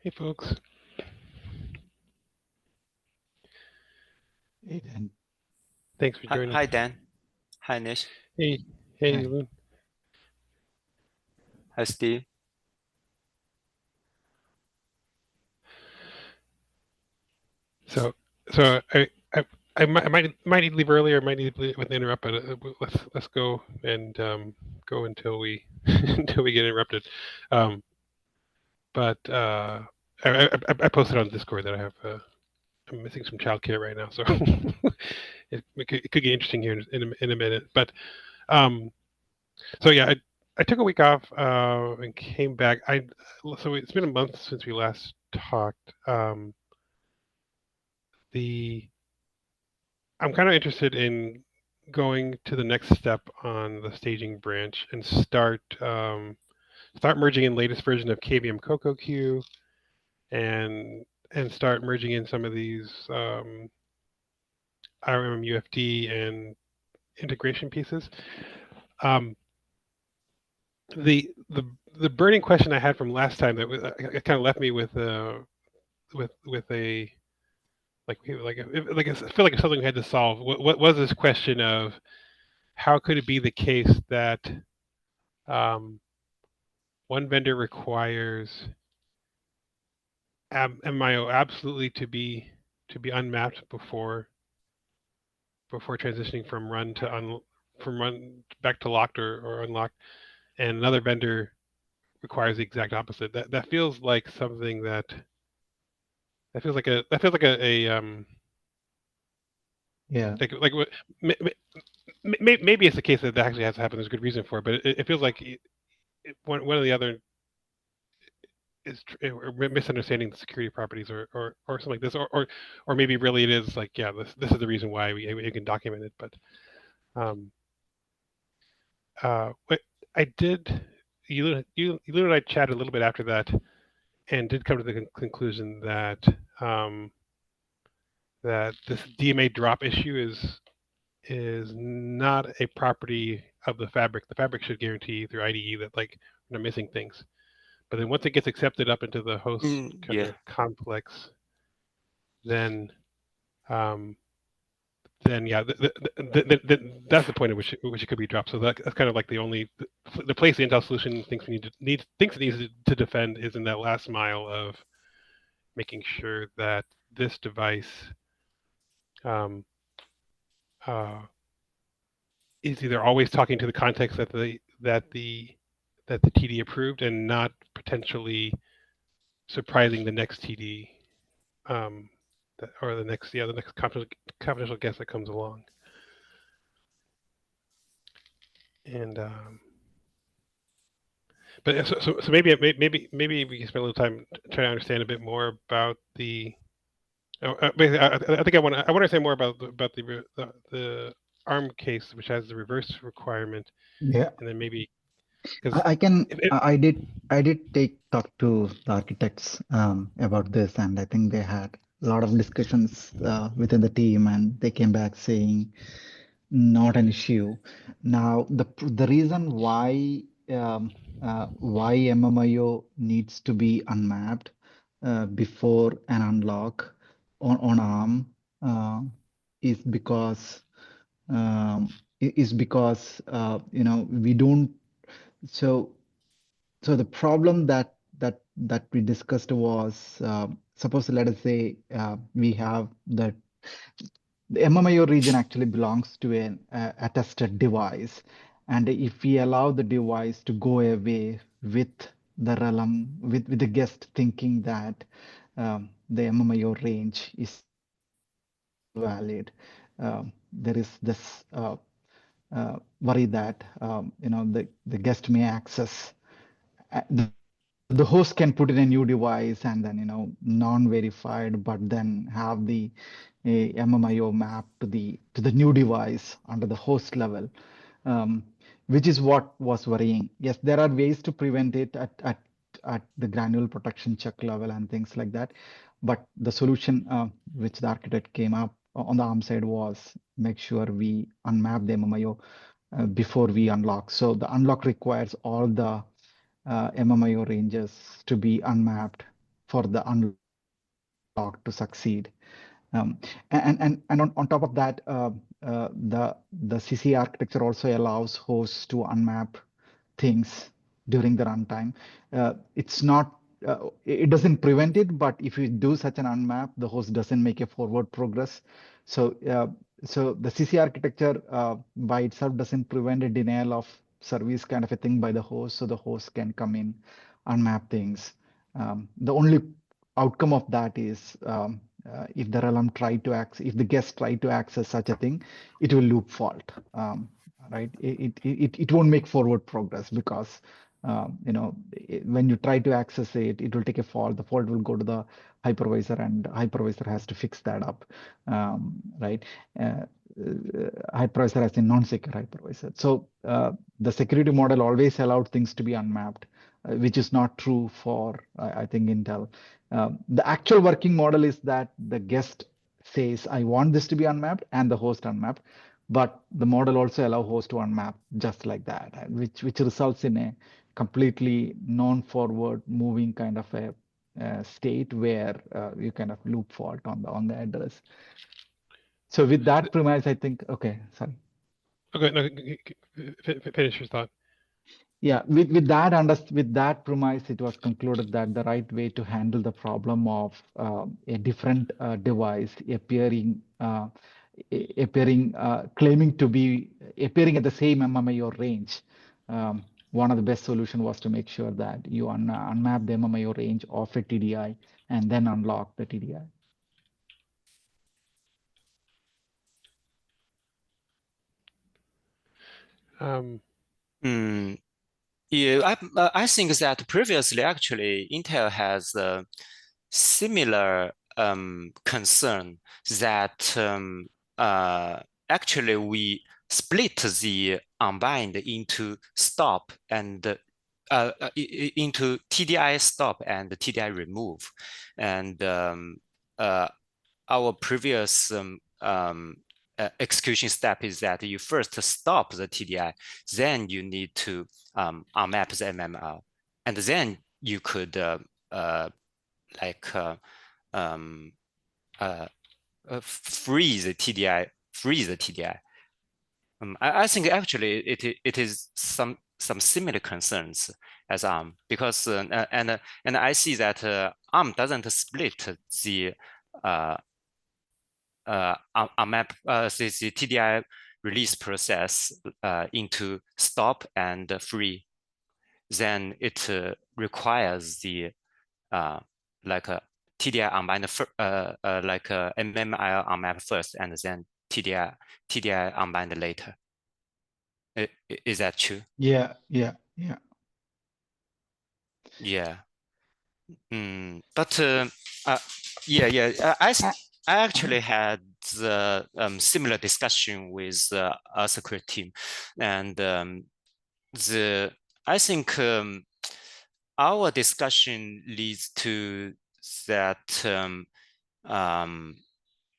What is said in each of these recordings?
Hey, folks. Hey, Dan. Thanks for joining. Hi, Dan. Hi, Nish. Hey, hey, Hi. Loon. Hi, Steve. So I might need to leave earlier. I might need to leave with an interrupt, but let's go and go until we until we get interrupted. Um, but I posted on Discord that I have I'm missing some childcare right now, so it could get interesting here in a minute. But so yeah, I took a week off and came back. So it's been a month since we last talked. I'm kind of interested in going to the next step on the staging branch and start merging in latest version of KVM CocoQ and start merging in some of these RMMUFD and integration pieces. Um, the the burning question I had from last time that it kind of left me with a I feel like it's something we had to solve. What was this question of how could it be the case that um, one vendor requires MIO absolutely to be unmapped before transitioning from run to from run back to locked or unlocked, and another vendor requires the exact opposite. That feels like something that feels like a Yeah. like what maybe it's the case that actually has to happen. There's a good reason for it, but it feels like one of the other is or misunderstanding the security properties or something like this, or maybe really it is like, yeah, this is the reason why we can document it. But um, what I did, you and I chatted a little bit after that, and did come to the conclusion um, that this DMA drop issue is not a property of the fabric. The fabric should guarantee through IDE that like we're not missing things. But then once it gets accepted up into the host kind Yeah. of complex, then um, then yeah, that's the point at which it could be dropped. So that's kind of like the place the Intel solution thinks it needs to defend is in that last mile of making sure that this device um, uh, is either always talking to the context that the TD approved and not potentially surprising the next TD um, or the next confidential guest that comes along. And but so maybe we can spend a little time trying to understand a bit more about the. Basically, I think I want to understand more about the ARM case, which has the reverse requirement, Yeah. and then maybe because I can, I did talk to the architects about this, and I think they had a lot of discussions within the team, and they came back saying not an issue. Now, the reason why MMIO needs to be unmapped before an unlock on ARM uh, is because we don't. So so the problem that we discussed was, suppose let us say we have the MMIO region actually belongs to a tested device, and if we allow the device to go away with the realm with the guest thinking that the MMIO range is valid, there is this worry that the guest may access the host can put in a new device and then non-verified, but then have the MMIO map to the new device under the host level, um, which is what was worrying. Yes, there are ways to prevent it at the granular protection check level and things like that, but the solution which the architect came up on the ARM side was make sure we unmap the MMIO before we unlock. So the unlock requires all the MMIO ranges to be unmapped for the unlock to succeed. And on top of that, the CC architecture also allows hosts to unmap things during the runtime. It's not, it doesn't prevent it, but if you do such an unmap, the host doesn't make a forward progress. So, so the CC architecture by itself doesn't prevent a denial of service kind of a thing by the host, so the host can come in, unmap things. The only outcome of that is if the realm try to access, if the guest try to access such a thing, it will loop fault. Right? It won't make forward progress because when you try to access it, it will take a fault. The fault will go to the hypervisor, and hypervisor has to fix that up. Right? Hypervisor has a non-secure hypervisor. So the security model always allowed things to be unmapped, which is not true for I think Intel. The actual working model is that the guest says, I want this to be unmapped, and the host unmapped. But the model also allows host to unmap just like that, which results in a completely non-forward moving kind of a state where you kind of loop fault on the address. So with that premise, I think, okay, sorry. Okay, no, finish your thought. Yeah, with that premise, it was concluded that the right way to handle the problem of a different device appearing claiming to be appearing at the same MMIO range. One of the best solution was to make sure that you unmap the MMIO range of a TDI and then unlock the TDI. Yeah, I think that previously, actually, Intel has a similar concern that actually we split the unbind into stop and into TDI stop and TDI remove, and our previous execution step is that you first stop the TDI, then you need to unmap the MML, and then you could freeze the TDI. I think actually it is some similar concerns as ARM, because and I see that ARM doesn't split the unmap the TDI release process into stop and free. Then it requires the like a TDI unbind like a MMIO unmap first, and then TDI unbind later. Is that true? Yeah. But I actually had the similar discussion with our security team, and I think our discussion leads to that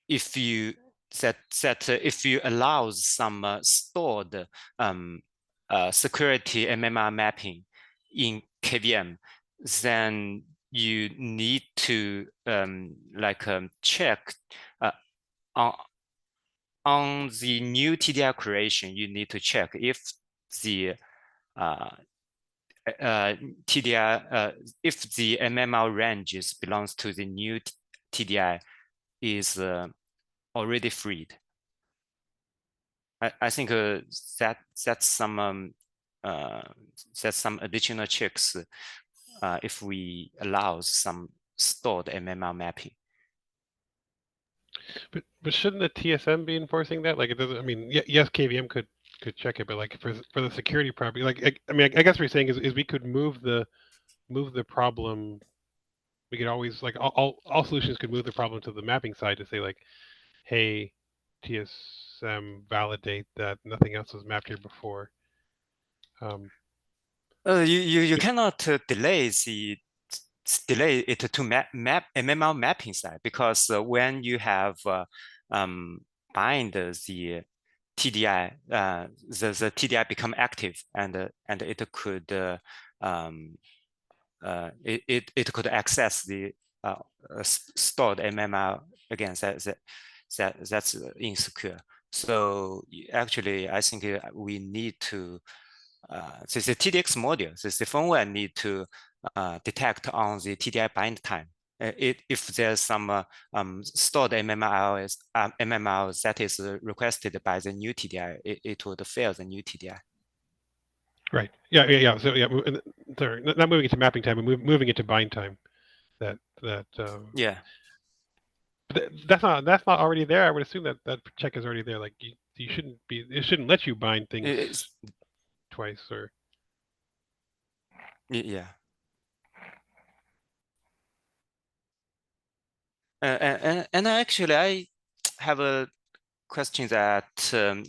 if you if you allow some stored security MMR mapping in KVM, then you need to check on the new TDI creation. You need to check if the TDI, if the MMR ranges belongs to the new TDI is already freed. I think that's some additional checks if we allow some stored MMR mapping. But shouldn't the TSM be enforcing that? Like it doesn't. I mean, yes, KVM could check it, but like for the security property, like I mean, I guess what you're saying is we could move the problem. We could always like all solutions could move the problem to the mapping side to say like, hey, TSM validate that nothing else was mapped here before. You cannot delay it to map MMR mapping side, because when you have bind the TDI, the TDI become active, and it could it could access the stored MMIO, again, that's insecure. So actually, I think we need to, so the TDX module, so the firmware need to detect on the TDI bind time. If there's some stored MMIO that is requested by the new TDI, it would fail the new TDI. Right. Yeah. So yeah, sorry, not moving it to mapping time, but moving it to bind time. Yeah. But that's not already there. I would assume that check is already there. Like you shouldn't be. It shouldn't let you bind things twice or. Yeah. And actually, I have a question that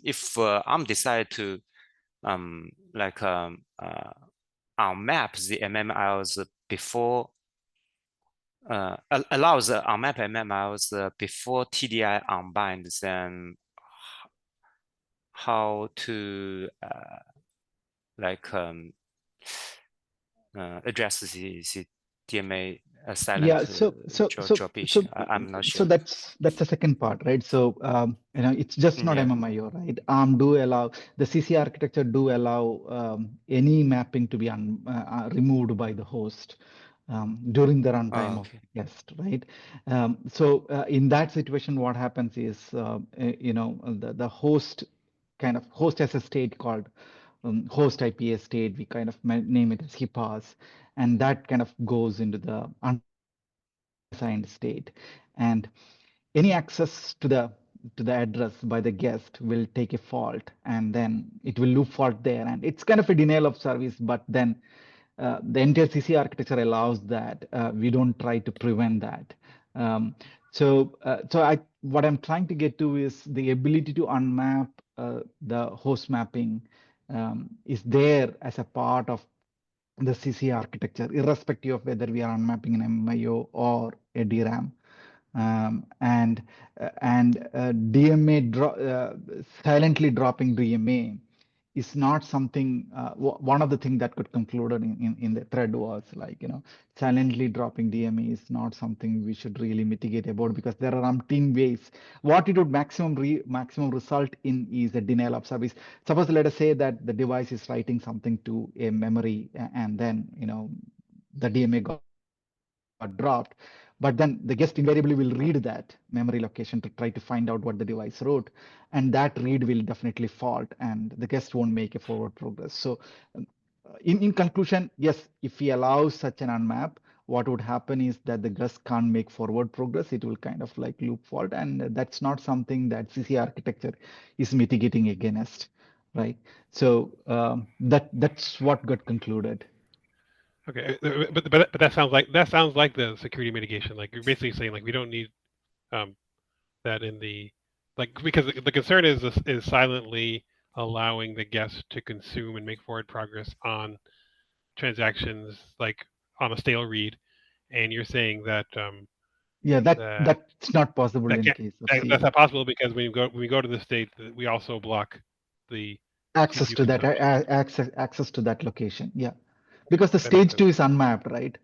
if ARM decide to unmap the MMIOs before allows the unmap MMIOs before TDI unbind, then how to address the DMA silent drop issue? I'm not sure. So that's the second part, right? So it's just not MMIO, right? ARM do allow, the CC architecture do allow any mapping to be removed by the host during the runtime of the guest, right? So in that situation, what happens is the host has a state called host IPA state. We kind of name it as HIPAAS, and that kind of goes into the unassigned state, and any access to the address by the guest will take a fault, and then it will loop fault there, and it's kind of a denial of service. But then the entire CC architecture allows that. We don't try to prevent that. What I'm trying to get to is the ability to unmap the host mapping is there as a part of the CC architecture, irrespective of whether we are unmapping an MIO or a DRAM. Silently dropping DMA is not something. One of the things that could concluded in the thread was silently dropping DMA is not something we should really mitigate about, because there are umpteen ways. What it would maximum result in is a denial of service. Suppose let us say that the device is writing something to a memory, and then the DMA got dropped, but then the guest invariably will read that memory location to try to find out what the device wrote, and that read will definitely fault, and the guest won't make a forward progress. So in conclusion, yes, if we allow such an unmap, what would happen is that the guest can't make forward progress. It will kind of like loop fault, and that's not something that CC architecture is mitigating against, right? So that's what got concluded. Okay, but that sounds like the security mitigation. Like you're basically saying like we don't need that in the because the concern is silently allowing the guest to consume and make forward progress on transactions like on a stale read, and you're saying that that's not possible in case of that's not possible because when we go to the state, we also block the access CPU to that access to that location. Yeah, because the stage 2 is unmapped, right?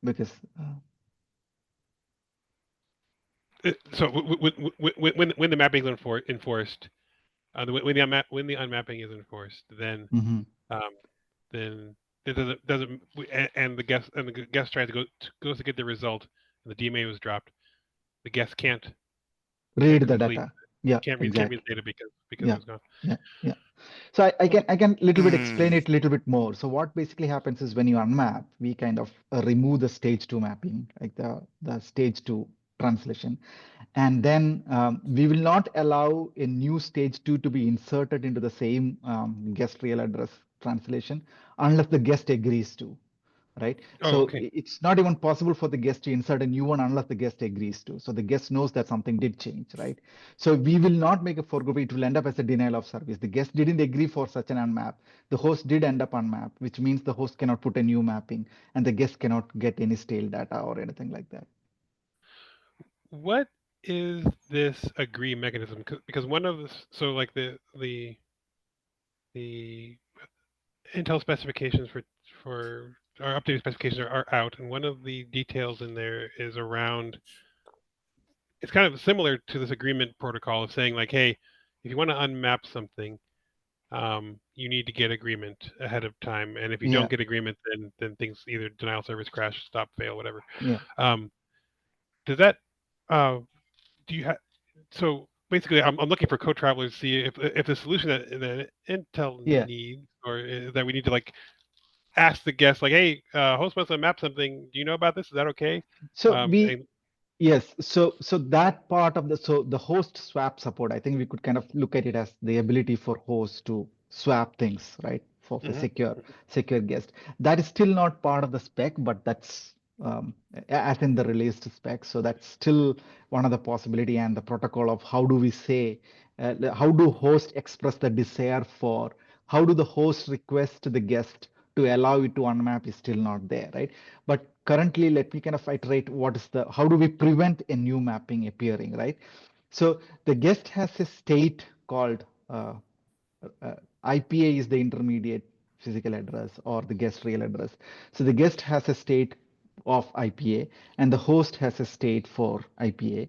Because so when the mapping is enforced, when the unmapping is enforced, then then it doesn't and the guest tries to goes to get the result and the DMA was dropped. The guest can't read the data. Yeah, can't exactly. read the data because yeah, it was gone. Yeah. So I can little bit explain it a little bit more. So what basically happens is when you unmap, we kind of remove the stage 2 mapping, like the stage 2 translation. And then we will not allow a new stage 2 to be inserted into the same guest real address translation unless the guest agrees to, right? It's not even possible for the guest to insert a new one unless the guest agrees to. So the guest knows that something did change, right? So we will not make a forgo. It will end up as a denial of service. The guest didn't agree for such an unmap. The host did end up unmapped, which means the host cannot put a new mapping and the guest cannot get any stale data or anything like that. What is this agree mechanism? Because one of the Intel specifications for our updated specifications are out, and one of the details in there is around. It's kind of similar to this agreement protocol of saying like, hey, if you want to unmap something, you need to get agreement ahead of time, and if you don't get agreement, then things either denial service, crash, stop, fail, whatever. Does that do you have? So basically, I'm looking for co-travelers to see if the solution that Intel needs, or that we need to like ask the guest, like, hey, host wants to map something. Do you know about this? Is that okay? So yes, so that part of the host swap support, I think we could kind of look at it as the ability for hosts to swap things, right? For secure guest. That is still not part of the spec, but that's as in the released spec. So that's still one of the possibility, and the protocol of how do we say, how do hosts express the desire for, how do the host request the guest to allow it to unmap is still not there, right? But currently, let me kind of iterate how do we prevent a new mapping appearing, right? So the guest has a state called IPA is the intermediate physical address or the guest real address. So the guest has a state of IPA and the host has a state for IPA.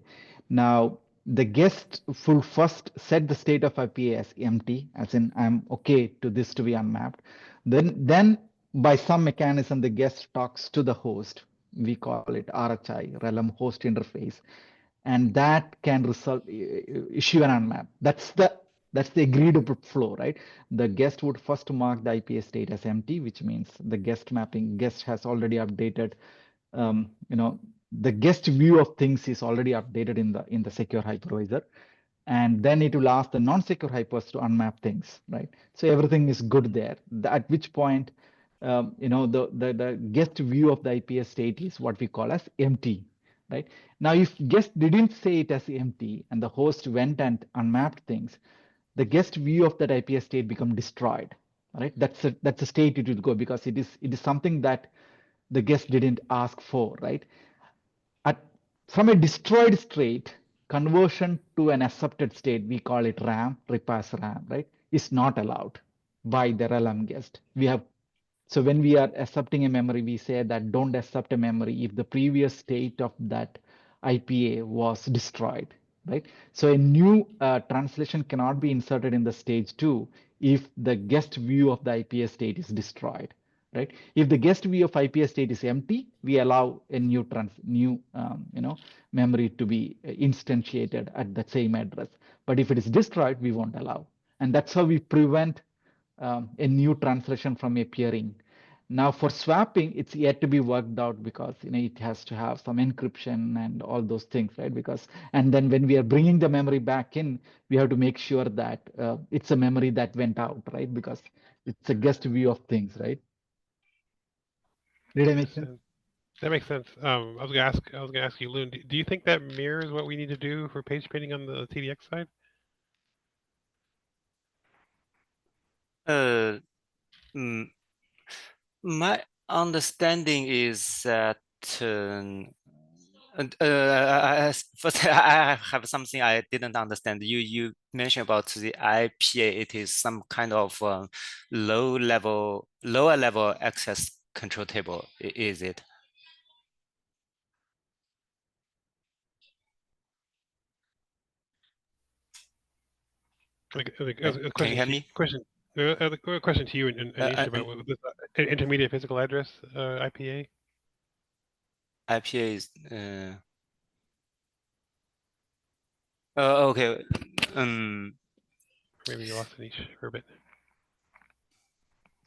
Now, the guest will first set the state of IPA as empty, as in I'm okay to this to be unmapped. Then by some mechanism, the guest talks to the host. We call it RHI, Realm Host Interface, and that can issue an unmap. That's the agreed flow, right? The guest would first mark the IPA state as empty, which means the guest has already updated. The guest view of things is already updated in the secure hypervisor, and then it will ask the non-secure hypers to unmap things, right? So everything is good there. At which point, the guest view of the IPA state is what we call as empty, right? Now, if guest didn't say it as empty and the host went and unmapped things, the guest view of that IPA state become destroyed, right? That's a state it will go, because it is something that the guest didn't ask for, right? From a destroyed state, conversion to an accepted state, we call it RAM, repass RAM, right, is not allowed by the realm guest. So when we are accepting a memory, we say that don't accept a memory if the previous state of that IPA was destroyed, right? So a new translation cannot be inserted in the stage 2 if the guest view of the IPA state is destroyed, right? If the guest view of IPA state is empty, we allow a new memory to be instantiated at the same address. But if it is destroyed, we won't allow. And that's how we prevent a new translation from appearing. Now for swapping, it's yet to be worked out, because it has to have some encryption and all those things, right? And then when we are bringing the memory back in, we have to make sure that it's a memory that went out, right? Because it's a guest view of things, right? Did I make sense? That makes sense. I was gonna ask you, Loon. Do you think that mirrors what we need to do for page painting on the TDX side? My understanding is that first I have something I didn't understand. You mentioned about the IPA. It is some kind of lower level access control table. Is it? Can you hear me? Question to you and Anish about this intermediate physical address IPA. IPA is okay. Maybe you lost Anish for a bit.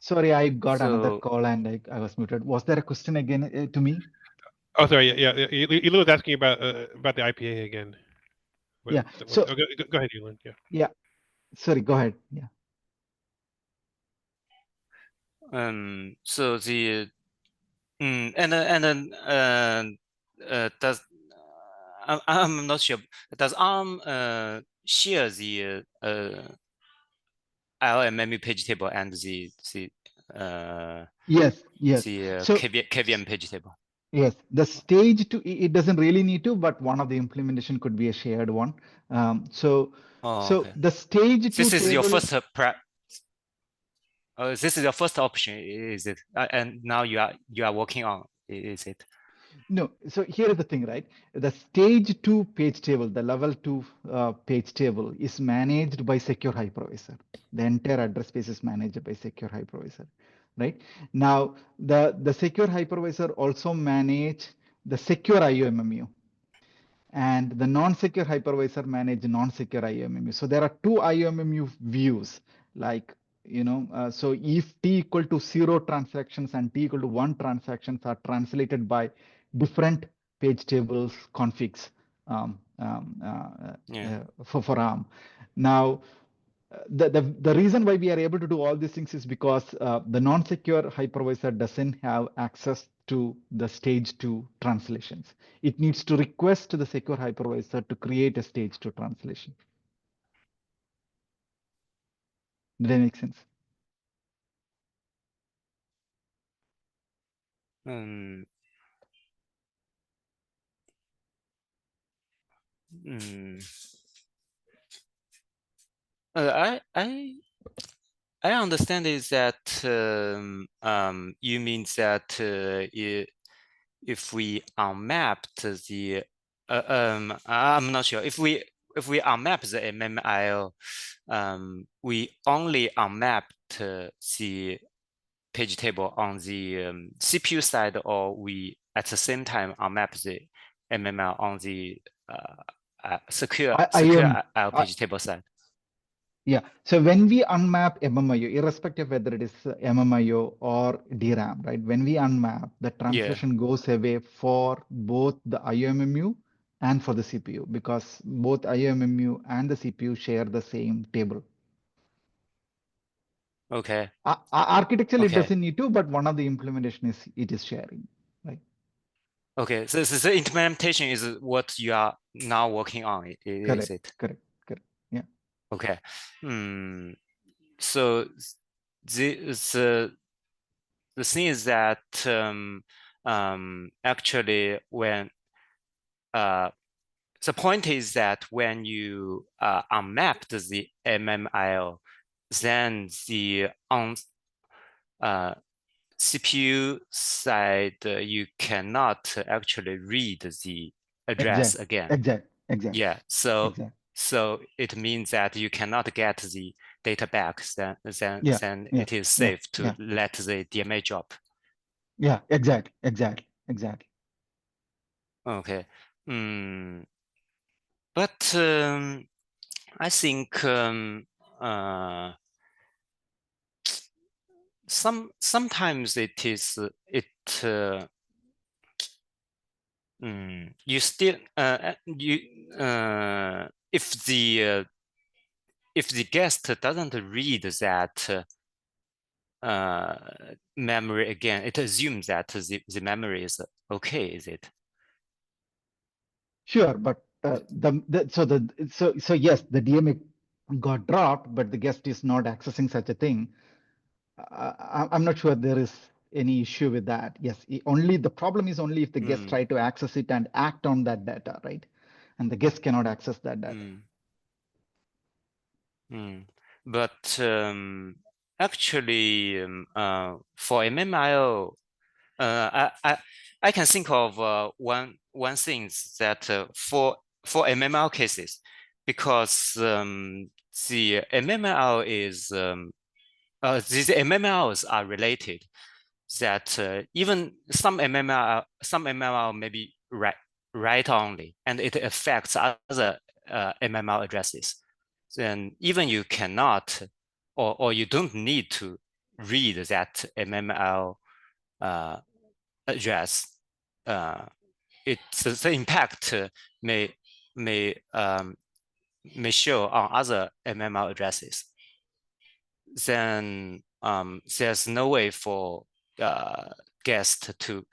Sorry, I got another call and I was muted. Was there a question again to me? Oh, sorry. Yeah. Elu was asking about the IPA again. Yeah. So go ahead, Elu. Yeah. Yeah. Sorry. Go ahead. Yeah. So the does I'm not sure. Does ARM share the LMMU page table and the yes the so, KVM page table? Yes, the stage 2, it doesn't really need to, but one of the implementation could be a shared one. Okay. The stage 2 this is table, your first prep. This is your first option, is it? And now you are working on, is it? No, so here is the thing, right? The stage 2 page table, the level 2 page table is managed by secure hypervisor. The entire address space is managed by secure hypervisor, right? Now, the secure hypervisor also manage the secure IOMMU, and the non-secure hypervisor manage non-secure IOMMU. So there are two IOMMU views, like, so if t equal to 0 transactions and t equal to 1 transactions are translated by different page tables configs for ARM. Now, the reason why we are able to do all these things is because the non-secure hypervisor doesn't have access to the stage 2 translations. It needs to request the secure hypervisor to create a stage 2 translation. Did that make sense? I understand is that you mean that if we unmapped the I'm not sure if we unmap the MMIO, we only unmapped the page table on the CPU side, or we at the same time unmap the MMIO on the secure IO page table side. Yeah, so when we unmap MMIO, irrespective whether it is MMIO or DRAM, right? When we unmap, the translation goes away for both the IOMMU and for the CPU, because both IOMMU and the CPU share the same table. Okay. Architecturally, it doesn't need to, but one of the implementation is it is sharing, right? Okay, so the implementation is what you are now working on, is it? Correct. Yeah. Okay. So the thing is that actually when the point is that when you unmapped the MMIO, then the on CPU side you cannot actually read the address again. Exactly. Yeah. So it means that you cannot get the data back. Then it is safe to let the DMA drop. Yeah. Exactly. Okay. But I think sometimes it is you still if the guest doesn't read that memory again, it assumes that the memory is okay, is it? Sure, but so yes, the DMA got dropped, but the guest is not accessing such a thing. I'm not sure there is any issue with that. Yes, only the problem is only if the guest try to access it and act on that data, right? And the guest cannot access that data. But actually, for MMIO, I can think of one thing that for MMIO cases, because the MMIO is these MMIOs are related. That even some MMIO may be write only, and it affects other MMIO addresses. Then even you cannot, or you don't need to read that MMIO address. The impact may show on other MMIO addresses. Then there's no way for guest to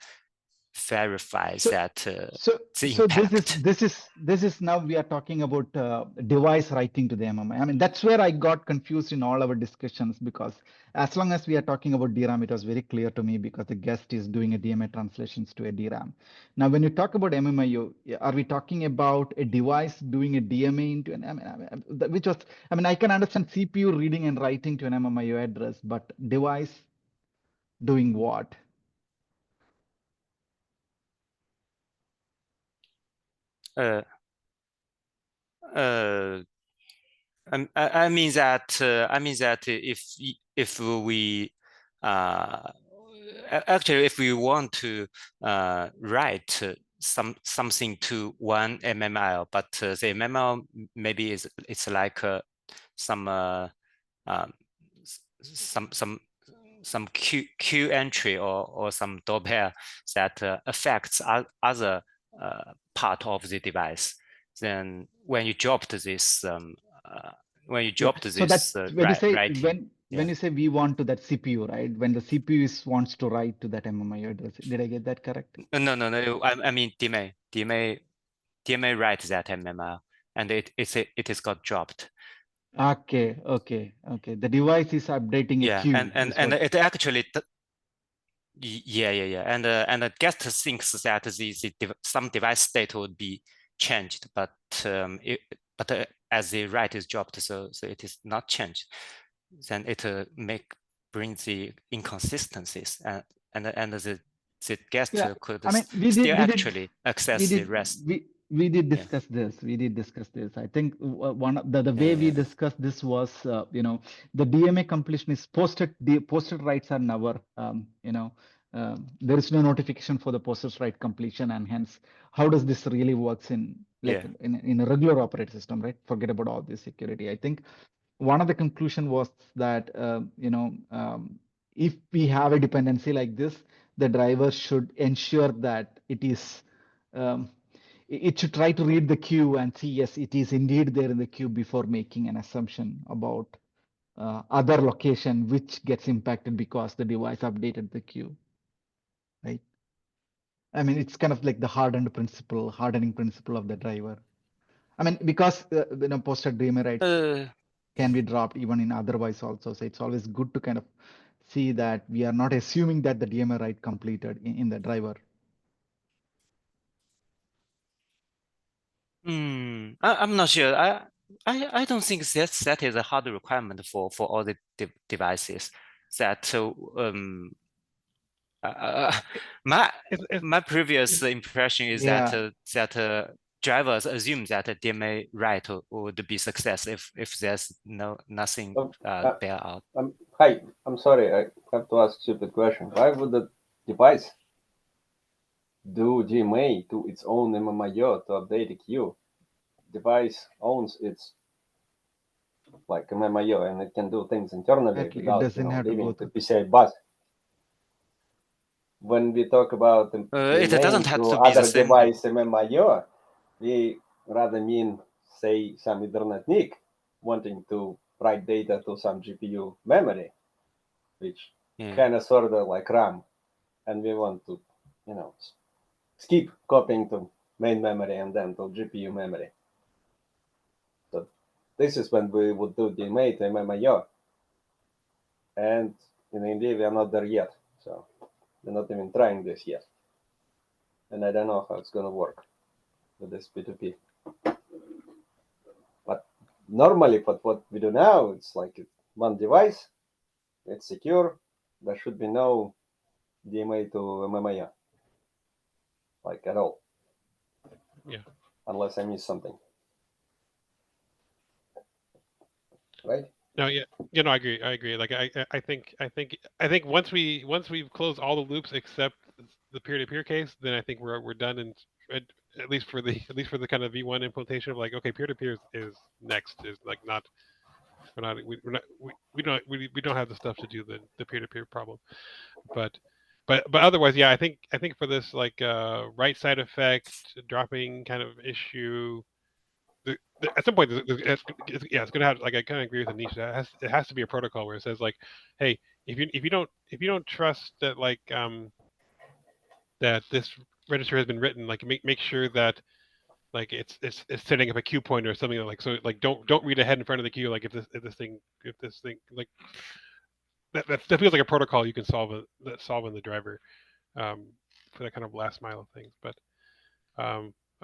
verifies So- that So, the so impact. this is now we are talking about device writing to the MMI. I mean, that's where I got confused in all our discussions, because as long as we are talking about DRAM, it was very clear to me because the guest is doing a DMA translations to a DRAM. Now, when you talk about MMIO, are we talking about a device doing a DMA into an, which was, I mean, I can understand CPU reading and writing to an MMIO address, but device doing what? I mean that if we actually if we want to write something to one MMIO, but the MMIO maybe it's like some some queue entry or some door pair that affects other part of the device. Then when you dropped this when you dropped So that this when you say writing, when you say we want to that CPU, right? When the CPU wants to write to that MMIO address, did I get that correct? no, I mean DMA writes that MMIO and it is got dropped. Okay. The device is updating a Yeah, queue. and it actually yeah, and the guest thinks that some device state would be changed, but as the write is dropped, so it is not changed. Then it brings the inconsistencies, and the guest Yeah, could I mean, still actually access the rest. we did Yeah. discuss this. We did discuss this. I think one of the way we Yeah. discussed this was, the DMA completion is posted. The posted writes are never, there is no notification for the posted write completion, and hence, how does this really works in like Yeah. in a regular operating system, right? Forget about all this security. I think one of the conclusion was that if we have a dependency like this, the driver should ensure that um, it should try to read the queue and see, yes, it is indeed there in the queue before making an assumption about other location which gets impacted because the device updated the queue, right? I mean, it's kind of like the hardening principle of the driver. I mean, because posted DMA writes can be dropped even in otherwise also. So it's always good to kind of see that we are not assuming that the DMA write completed in the driver. I'm not sure. I don't think that is a hard requirement for all the devices. That my previous impression is Yeah. that drivers assume that a DMA write would be success if there's nothing bear out. Hi, I'm sorry, I have to ask stupid question. Why would the device do DMA to its own MMIO to update the queue? Device owns its like MMIO and it can do things internally Exactly. It without doesn't have to leaving go the through. PCI bus. When we talk about It DMA doesn't have to to be the other same. device MMIO, we rather mean, say, some Ethernet NIC wanting to write data to some GPU memory, which kind of sort of like RAM, and we want to, skip copying to main memory and then to GPU memory. So this is when we would do DMA to MMIO, and in India we are not there yet, so we're not even trying this yet, and I don't know how it's gonna work with this P2P. But normally, what we do now, it's like one device, it's secure. There should be no DMA to MMIO, like at all. Yeah. Unless I miss something. Right? No, yeah, I agree. Like I think once we've closed all the loops except the peer-to-peer case, then I think we're done, and at least for the kind of V1 implementation of like, okay, peer-to-peer is next, is like not we don't have the stuff to do the peer-to-peer problem, but otherwise, yeah, I think for this like right side effect dropping kind of issue. At some point, it's gonna have, like, I kind of agree with Anisha. It has to be a protocol where it says like, hey, if you don't trust that like that this register has been written, like make sure that like it's setting up a queue pointer or something like, so like don't read ahead in front of the queue, like if this thing like that feels like a protocol you can solve in the driver, for that kind of last mile of things. But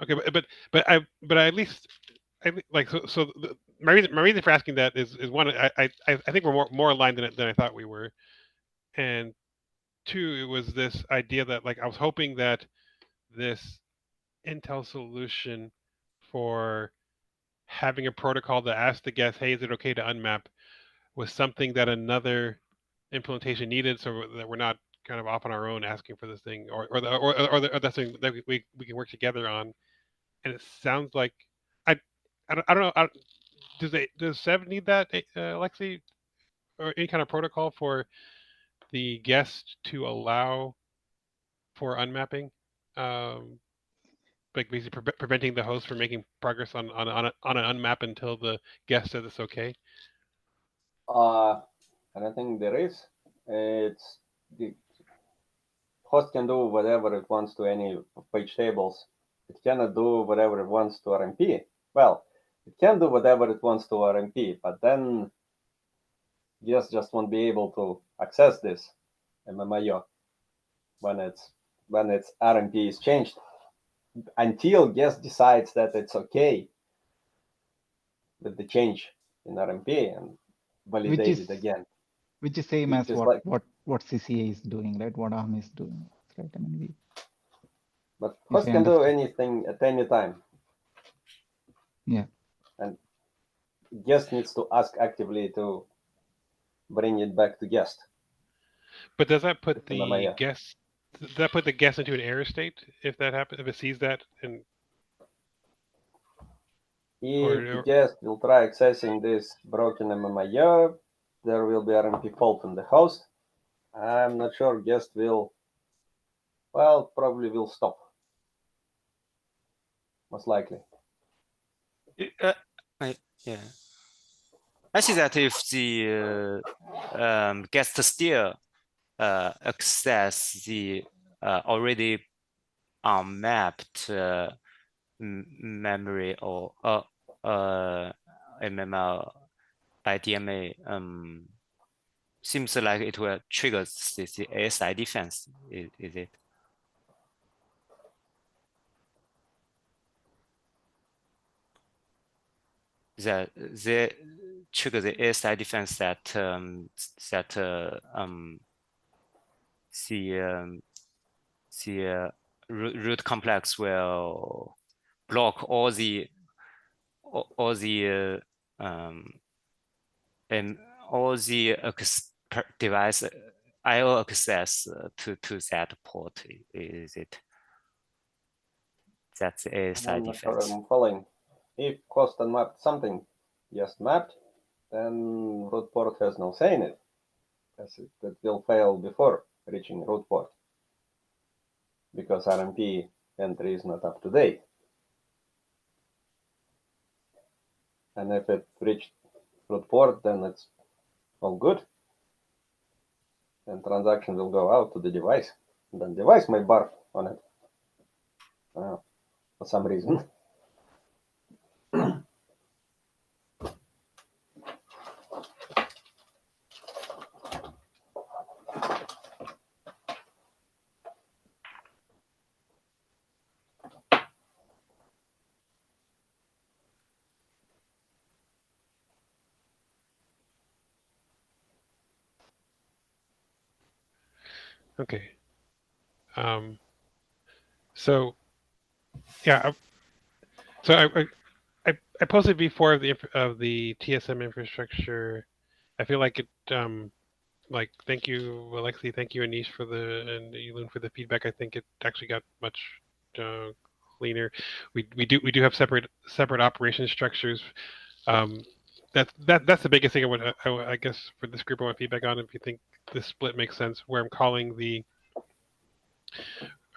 okay, but I at least like so my reason for asking that is one, I think we're more aligned than I thought we were, and two, it was this idea that like I was hoping that this Intel solution for having a protocol that asks the guest, hey, is it okay to unmap, was something that another implementation needed, so that we're not kind of off on our own asking for this thing, or that's something that we can work together on. And it sounds like I don't know. Does Sev need that, Alexi, or any kind of protocol for the guest to allow for unmapping? Like basically preventing the host from making progress on an unmap until the guest says it's okay. I don't think there is. It's the host can do whatever it wants to any page tables. It cannot do whatever it wants to RMP. Well, it can do whatever it wants to RMP, but then guest just won't be able to access this MMIO when its RMP is changed until guest decides that it's okay with the change in RMP and validate it again. Which is same as like, what CCA is doing, right? What ARM is doing, right? I mean, but host can do anything at any time. Yeah. And guest needs to ask actively to bring it back to guest. But does that put the guest? Does that put the guest into an error state if that happens? If it sees that, and if the guest will try accessing this broken MMIO, there will be RMP fault in the host. I'm not sure guest will. Well, probably will stop. Most likely. Yeah. I see that if the guest still access the already unmapped memory or MMIO by DMA, seems like it will trigger the ASI defense. Is it? That they trigger the ASI defense that the root complex will block all the device IO access to that port. Is it? That's the ASI defense. Sure I'm following. If host unmapped something just mapped, then root port has no say in it, as it will fail before reaching root port, because RMP entry is not up to date. And if it reached root port, then it's all good. And transaction will go out to the device. And then device may barf on it for some reason. Okay. So yeah, so I posted V4 of the TSM infrastructure. I feel like it like thank you Alexi, thank you Anish and Elun for the feedback. I think it actually got much cleaner. We do have separate operation structures. That's the biggest thing I guess for this group I want feedback on. If you think this split makes sense, where I'm calling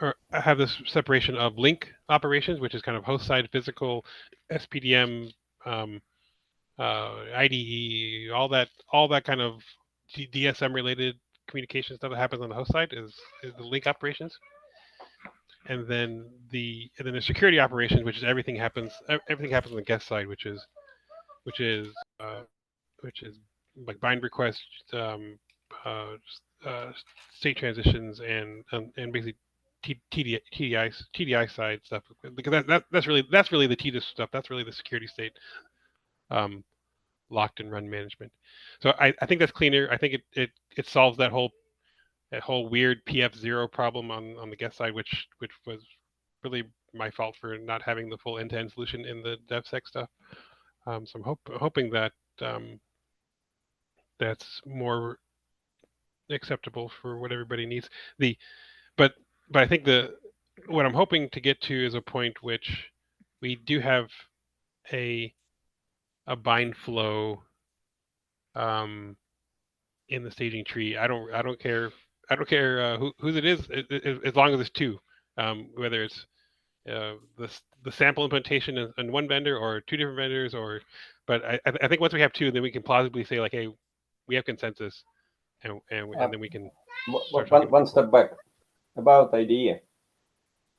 or I have this separation of link operations, which is kind of host side physical, SPDM, IDE, all that kind of DSM related communication stuff that happens on the host side is the link operations. then the security operations, which is everything happens on the guest side, which is like bind requests, state transitions, and basically TDI side stuff, because that's really the TDIS stuff. That's really the security state, locked and run management. So I think that's cleaner. I think it solves that whole weird PF0 problem on the guest side, which was really my fault for not having the full end-to-end solution in the DevSec stuff. So I'm hoping that that's more acceptable for what everybody needs. But I think what I'm hoping to get to is a point which we do have a bind flow in the staging tree. I don't care whose it is, as long as it's two, whether it's the sample implementation in one vendor or two different vendors, but I think once we have two, then we can plausibly say like, hey, we have consensus, and then we can start talking. One step back about IDE.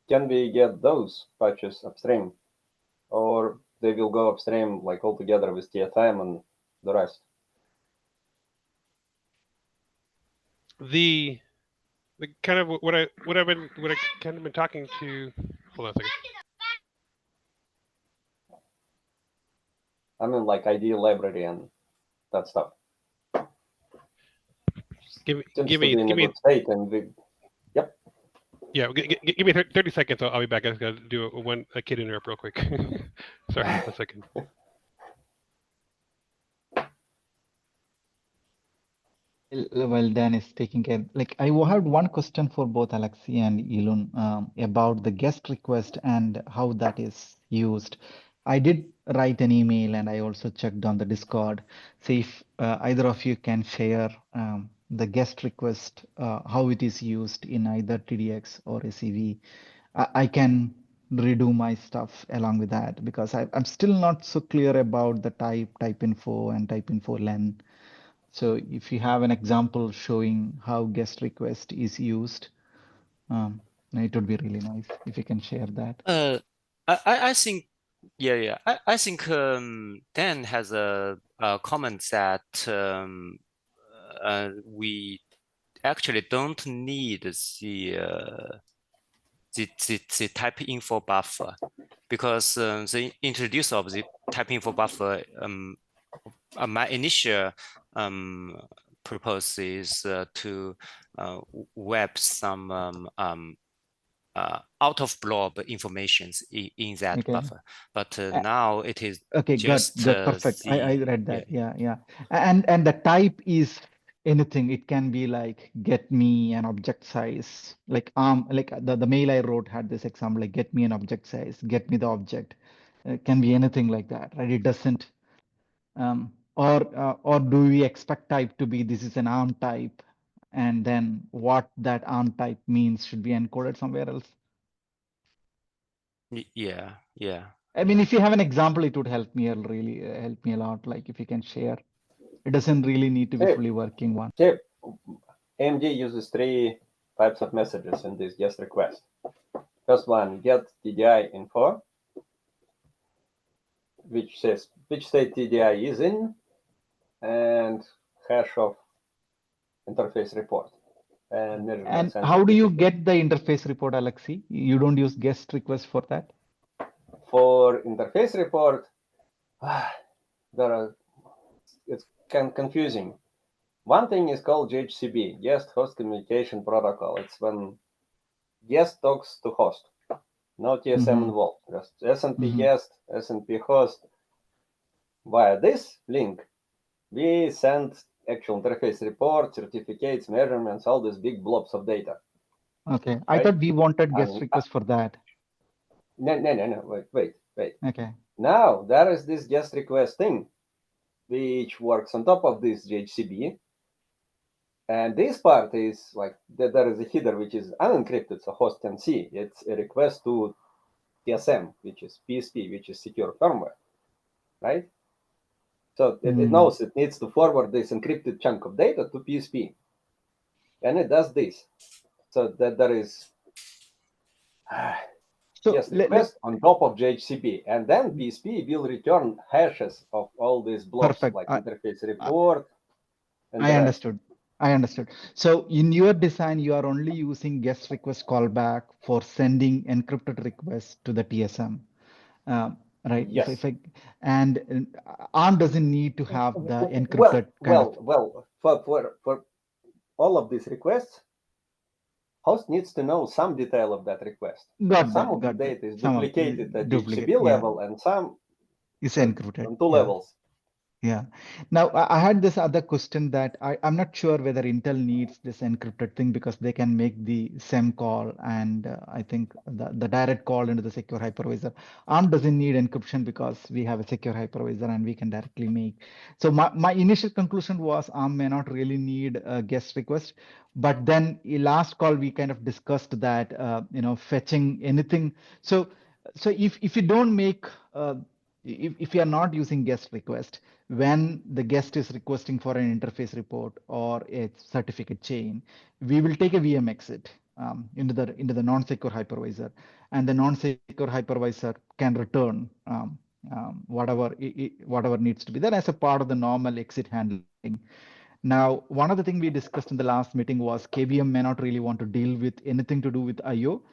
Can we get those patches upstream, or they will go upstream like all together with TFM and the rest? The kind of what I kind of been talking to. Hold on a second. I mean, like IDE library and that stuff. Give me good state, and we, yep. Yeah, give me 30 seconds. I'll be back. I just got to do a kid interrupt real quick. Sorry, a second. Well, Dan is taking care. Like, I had one question for both Alexei and Ilun about the guest request and how that is used. I did write an email and I also checked on the Discord. See if either of you can share the guest request, how it is used in either TDX or SEV. I can redo my stuff along with that because I'm still not so clear about the type info and type info len. So if you have an example showing how guest request is used, it would be really nice if you can share that. I think, yeah. I think Dan has a comment that we actually don't need the type info buffer, because the introduce of the type info buffer, my initial purpose is to web some out of blob informations in that buffer, but now it is just good, perfect. I read that. Yeah. And the type is anything. It can be like get me an object size, like the mail I wrote had this example, like get me an object size, get me the object. It can be anything like that, right? It doesn't. Or do we expect type to be this is an ARM type, and then what that ARM type means should be encoded somewhere else? Yeah. I mean, if you have an example, it would help me really help me a lot. Like if you can share, it doesn't really need to be fully working one. AMD uses 3 types of messages in this guest request. First one, get TDI info, which says which state TDI is in, and hash of interface report. And how do you get the interface report, Alexei? You don't use guest request for that? For interface report, it's kind of confusing. One thing is called GHCP, Guest Host Communication Protocol. It's when guest talks to host, no TSM involved. Just SNP guest, SNP host. Via this link, we send actual interface report, certificates, measurements, all these big blobs of data. Okay, I thought we wanted guest request for that. No, wait. Okay. Now, there is this guest request thing, which works on top of this GHCP. And this part is like, there is a header which is unencrypted, so host can see. It's a request to TSM, which is PSP, which is secure firmware, right? So it knows it needs to forward this encrypted chunk of data to PSP. And it does this. So that there is So guest request on top of JHCP, and then PSP will return hashes of all these blobs, perfect. like interface report. And I understood. I understood. So in your design, you are only using guest request callback for sending encrypted requests to the TSM, right? yes. And ARM doesn't need to have the encrypted Well, for all of these requests, host needs to know some detail of that request. Some of the data is duplicated at DHCP level, and some is encrypted on two levels. Yeah. Now, I had this other question that I'm not sure whether Intel needs this encrypted thing because they can make the SEM call and I think the direct call into the secure hypervisor. ARM doesn't need encryption because we have a secure hypervisor and we can directly make. So my initial conclusion was ARM may not really need a guest request, but then last call we kind of discussed that fetching anything. So if you don't make if you are not using guest request, when the guest is requesting for an interface report or a certificate chain, we will take a VM exit into the non-secure hypervisor, and the non-secure hypervisor can return whatever needs to be there as a part of the normal exit handling. Now, one of the things we discussed in the last meeting was KVM may not really want to deal with anything to do with IO.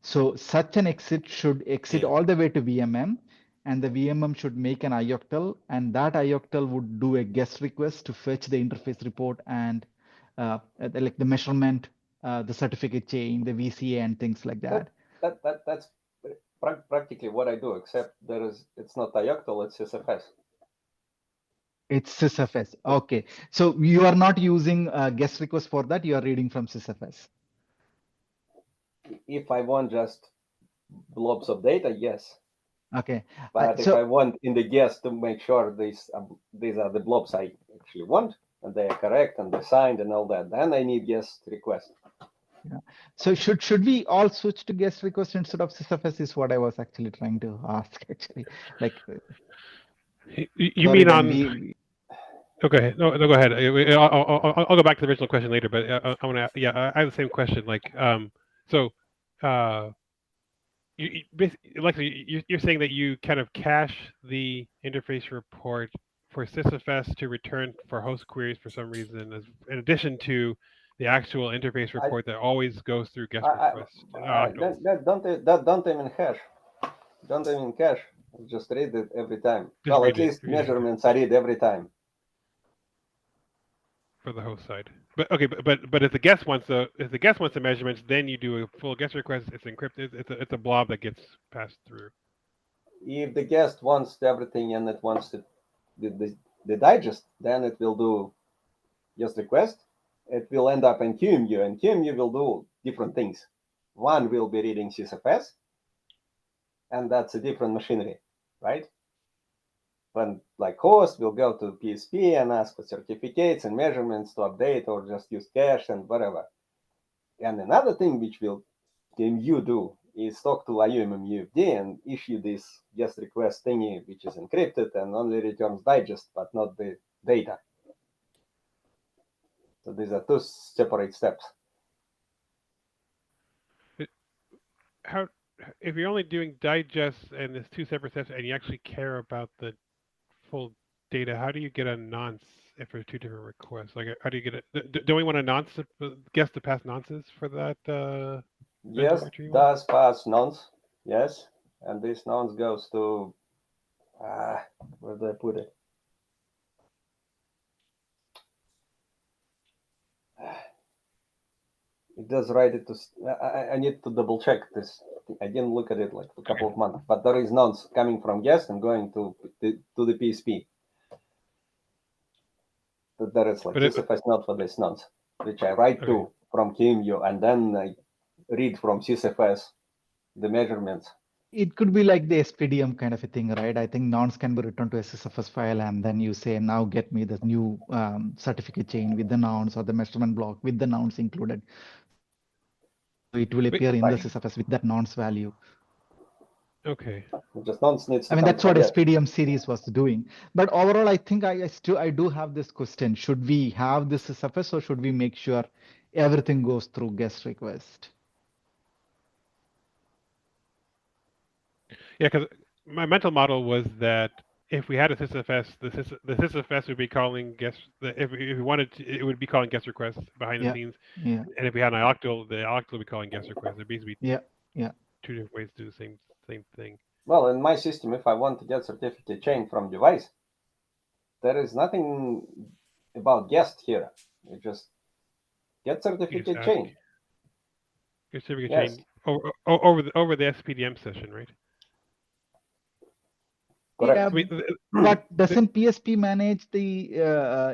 So such an exit should exit all the way to VMM, and the VMM should make an IOCTL, and that IOCTL would do a guest request to fetch the interface report and like the measurement, the certificate chain, the VCA, and things like that. That's practically what I do, except it's not IOCTL, it's SFS. It's SysFS. Okay. So you are not using guest request for that. You are reading from SysFS. If I want just blobs of data, yes. Okay. But if I want in the guest to make sure these are the blobs I actually want and they are correct and they're signed and all that, then I need guest request. Yeah. So should we all switch to guest request instead of SysFS is what I was actually trying to ask actually. Like you mean on Okay, no, go ahead. I'll go back to the original question later, but I want to. Yeah, I have the same question. Like, you're saying that you kind of cache the interface report for SysFS to return for host queries for some reason, in addition to the actual interface report that always goes through guest requests. Don't even hash. Don't even cache. Just read it every time. Well, at least measurements I read every time. For the host side, but okay, but if the guest wants the measurements, then you do a full guest request. It's encrypted. It's a blob that gets passed through. If the guest wants everything and it wants the digest, then it will do guest request. It will end up in QEMU, and QEMU will do different things. One will be reading SysFS, and that's a different machinery, right? When like host will go to PSP and ask for certificates and measurements to update or just use cache and whatever. And another thing which will QEMU do is talk to IOMMUFD and issue this guest request thingy, which is encrypted and only returns digest, but not the data. So these are two separate steps. How, if you're only doing digests and there's two separate steps and you actually care about the full data, how do you get a nonce if there's two different requests? Like, how do you get it? Do we want a nonce guest to pass nonces for that? Yes, does pass nonce. Yes, and this nonce goes to where did I put it? It does write it to. I need to double check this. I didn't look at it like a couple of months, but there is nonce coming from guest and going to the PSP. There is like SysFS node for this nonce, which I write to from QEMU, and then I read from SysFS the measurements. It could be like the SPDM kind of a thing, right? I think nonce can be returned to a SysFS file, and then you say, now get me the new certificate chain with the nonce or the measurement block with the nonce included. So it will appear in the SysFS with that nonce value. Okay. Just nonce needs to that's what SPDM series was doing. But overall, I think I do have this question. Should we have this SysFS or should we make sure everything goes through guest request? Yeah, because my mental model was that if we had a sysfs, the sysfs would be calling guest. If we wanted to, it would be calling guest requests behind the Yeah, scenes. yeah, And if we had an ioctl, the ioctl would be calling guest requests. There'd basically yeah, yeah. two different ways to do the same thing. Well, in my system, if I want to get certificate chain from device, there is nothing about guest here. You just get certificate chain. Your certificate Yes. chain over the SPDM session, right? Correct. Yeah, I mean, but doesn't PSP manage the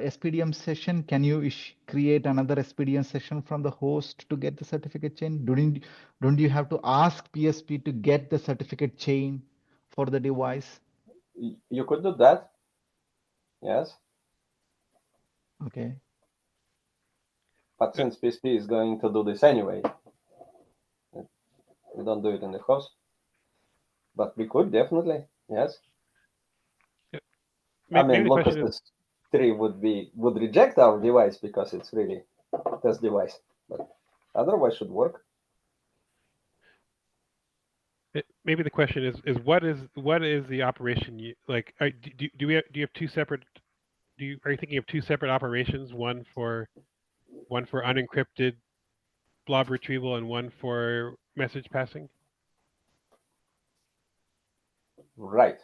SPDM session? Can you create another SPDM session from the host to get the certificate chain? Don't you have to ask PSP to get the certificate chain for the device? You could do that. Yes. Okay. But since PSP is going to do this anyway, we don't do it in the host. But we could definitely, yes. I mean, Lucas 3 would reject our device because it's really a test device, but otherwise should work. Maybe the question is what is the operation you like? Do you have two separate? Are you thinking of two separate operations? One for unencrypted blob retrieval and one for message passing? Right.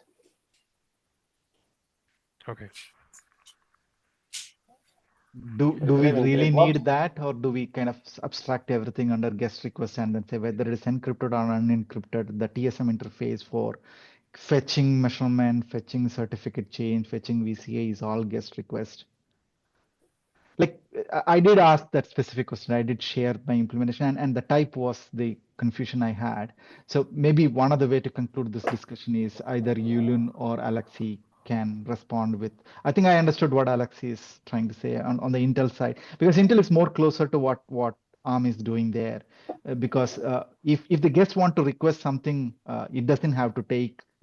Okay. Do we really need that, or do we kind of abstract everything under guest request and then say whether it is encrypted or unencrypted, the TSM interface for fetching measurement, fetching certificate chain, fetching VCA is all guest request? Like I did ask that specific question. I did share my implementation, and the type was the confusion I had. So maybe one of the way to conclude this discussion is either Yulun or Alexei can respond with. I think I understood what Alexei is trying to say on the Intel side, because Intel is more closer to what ARM is doing there. Because if the guests want to request something, it doesn't have to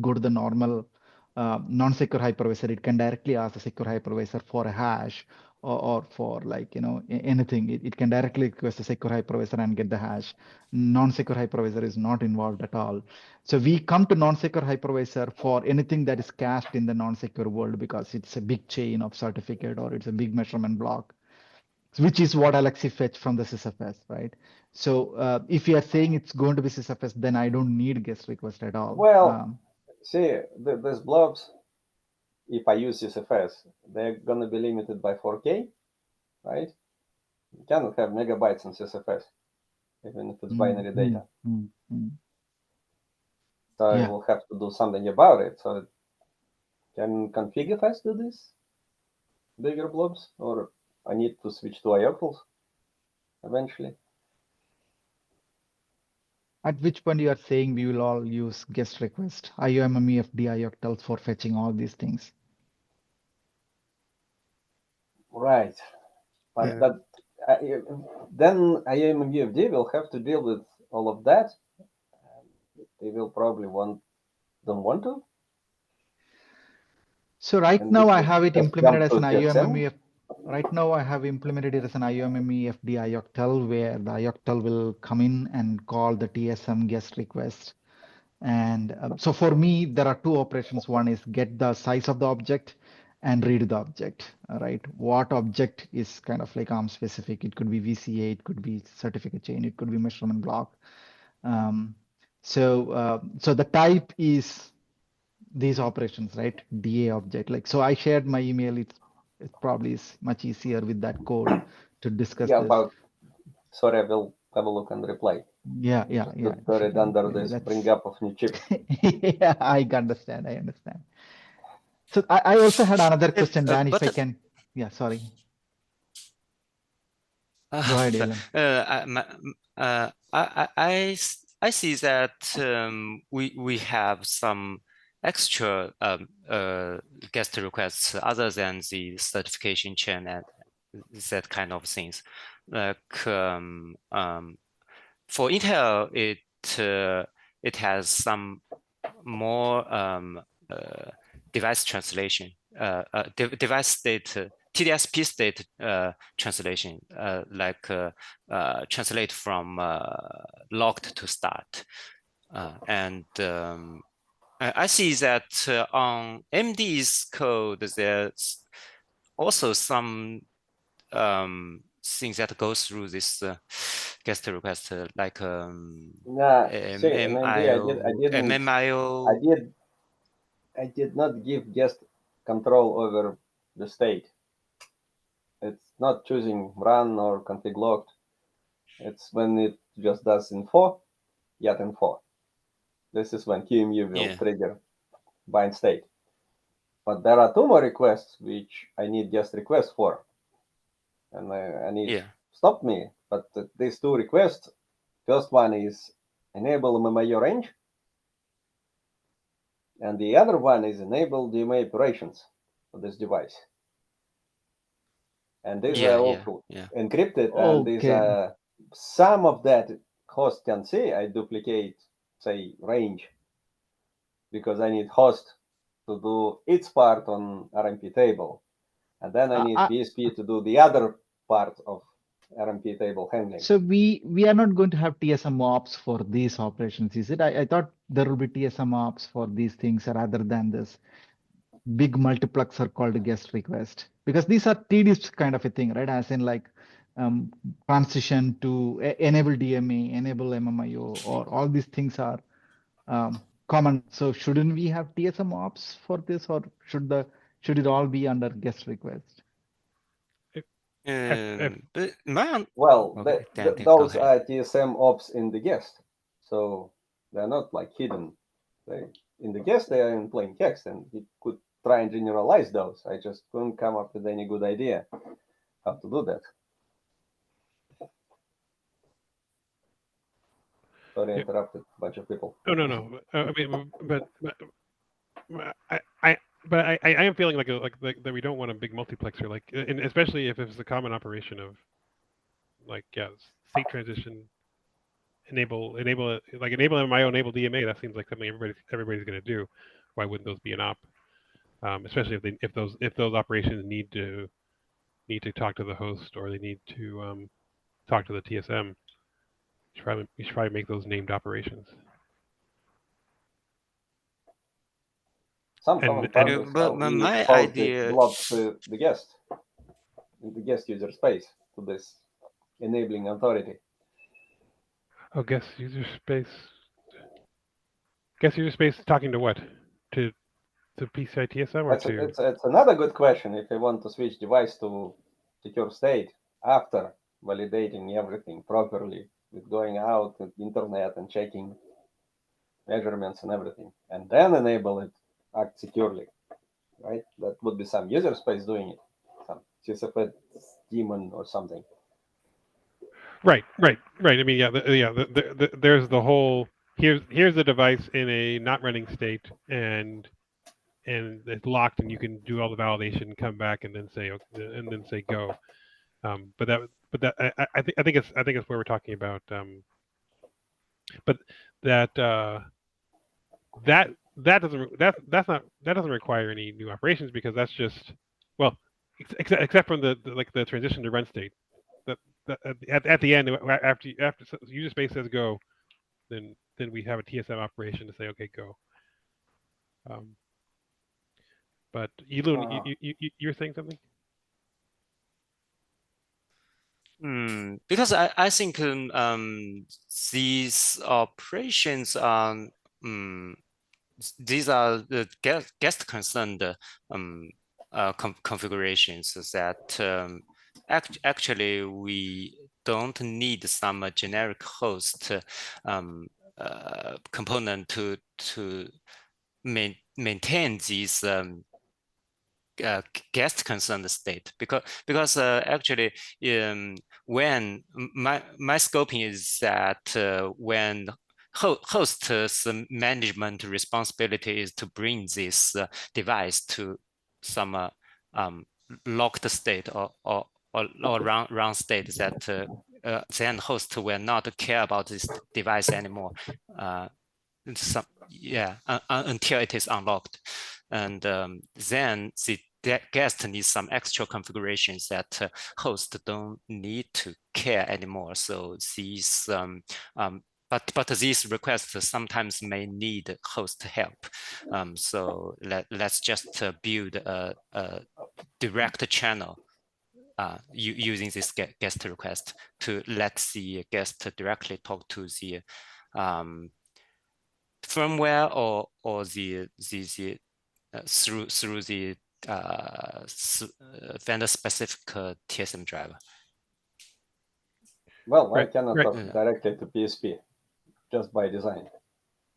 go to the normal non-secure hypervisor. It can directly ask the secure hypervisor for a hash or for like anything. It can directly request a secure hypervisor and get the hash. Non-secure hypervisor is not involved at all. So we come to non-secure hypervisor for anything that is cached in the non-secure world because it's a big chain of certificate or it's a big measurement block, which is what Alexei fetched from the sysfs, right? So if you are saying it's going to be sysfs, then I don't need guest request at all. Well, see, these blobs, if I use sysfs, they're going to be limited by 4K, right? You cannot have megabytes in sysfs, even if it's binary data. So I will have to do something about it. So can configFS do this? Bigger blobs? Or I need to switch to ioctls eventually? At which point you are saying we will all use guest request, IOMMUFD, ioctls for fetching all these things. Right. But then IOMMUFD will have to deal with all of that. They will probably don't want to. So right now I have it implemented as an IOMMUFD. Right now I have implemented it as an IOMMUFD ioctl, where the ioctl will come in and call the TSM guest request. And so for me, there are two operations. One is get the size of the object and read the object, right? What object is kind of like ARM specific. It could be VCA, it could be certificate chain, it could be measurement block. So the type is these operations, right? DA object. Like, so I shared my email. It probably is much easier with that code to discuss this. Sorry, I will have a look and reply. Yeah. Put it under this bring up of new chip. Yeah, I understand. So I also had another question, Dan, if I can. Yeah, sorry. Go ahead, Alan. I see that we have some extra guest requests other than the certification chain and that kind of things. Like for Intel, it has some more device translation, device state. TDSP state translation, like translate from locked to start. And I see that on MD's code, there's also some things that go through this guest request, like MMIO. I did not give guest control over the state. It's not choosing run or config locked. It's when it just does info, get info. This is when QEMU will trigger bind state. But there are two more requests which I need guest request for. And I need stop me. But these two requests, first one is enable MMIO range. And the other one is enable DMA operations for this device. And these are all encrypted. And these are some of that host can see. I duplicate, say, range, because I need host to do its part on RMP table. And then I need PSP to do the other part of RMP table handling. So we are not going to have TSM ops for these operations, is it? I thought there will be TSM ops for these things rather than this big multiplexer called guest request, because these are tedious kind of a thing, right? As in like transition to enable DMA, enable MMIO, or all these things are common. So shouldn't we have TSM ops for this, or should it all be under guest request? Well, those are TSM ops in the guest, so they're not like hidden. In the guest, they are in plain text, and you could try and generalize those. I just couldn't come up with any good idea how to do that. Sorry, I interrupted a bunch of people. Oh no. I mean, but I am feeling like that we don't want a big multiplexer, like, and especially if it's a common operation of, like, state transition, enable MMIO, enable DMA. That seems like something everybody's going to do. Why wouldn't those be an op? Especially if those operations need to talk to the host, or they need to talk to the TSM. You should probably make those named operations. But my idea blocks the guest in the guest user space to this enabling authority. Oh, guest user space. Guest user space talking to what? To PCI TSM, or to? It's another good question. If you want to switch device to secure state after validating everything properly, with going out to the internet and checking measurements and everything, and then enable it act securely, right? That would be some user space doing it, some CSFET daemon or something. Right. I mean, there's the whole, here's the device in a not running state, and it's locked, and you can do all the validation, come back, and then say go. But I think it's where we're talking about. But that doesn't require any new operations, because that's just, well, except from the transition to run state. At the end, after user space says go, then we have a TSM operation to say, okay, go. But Yilun, you're saying something? Because I think these operations are these are the guest concerned configurations that actually we don't need some generic host component to maintain these guest concerned state, because actually when my scoping is that when host's management responsibility is to bring this device to some locked state or run state that then host will not care about this device anymore. Until it is unlocked, and then the guest needs some extra configurations that host don't need to care anymore. So these but these requests sometimes may need host help. So let's just build a direct channel using this guest request to let the guest directly talk to the firmware or the through the vendor specific TSM driver. Well, Right, I cannot right. talk directly to PSP just by design.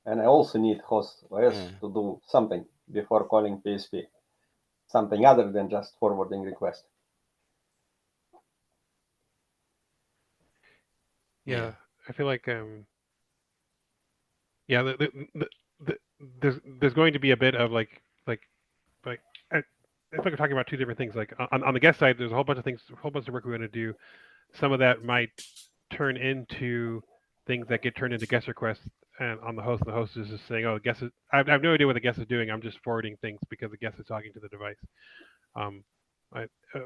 And I also need host OS to do something before calling PSP, something other than just forwarding request. Yeah, I feel like yeah, there's going to be a bit of like it's like we're talking about two different things. Like on the guest side, there's a whole bunch of things, a whole bunch of work we're going to do. Some of that might turn into things that get turned into guest requests, and on the host is just saying, "Oh, the guest is." I have no idea what the guest is doing. I'm just forwarding things because the guest is talking to the device.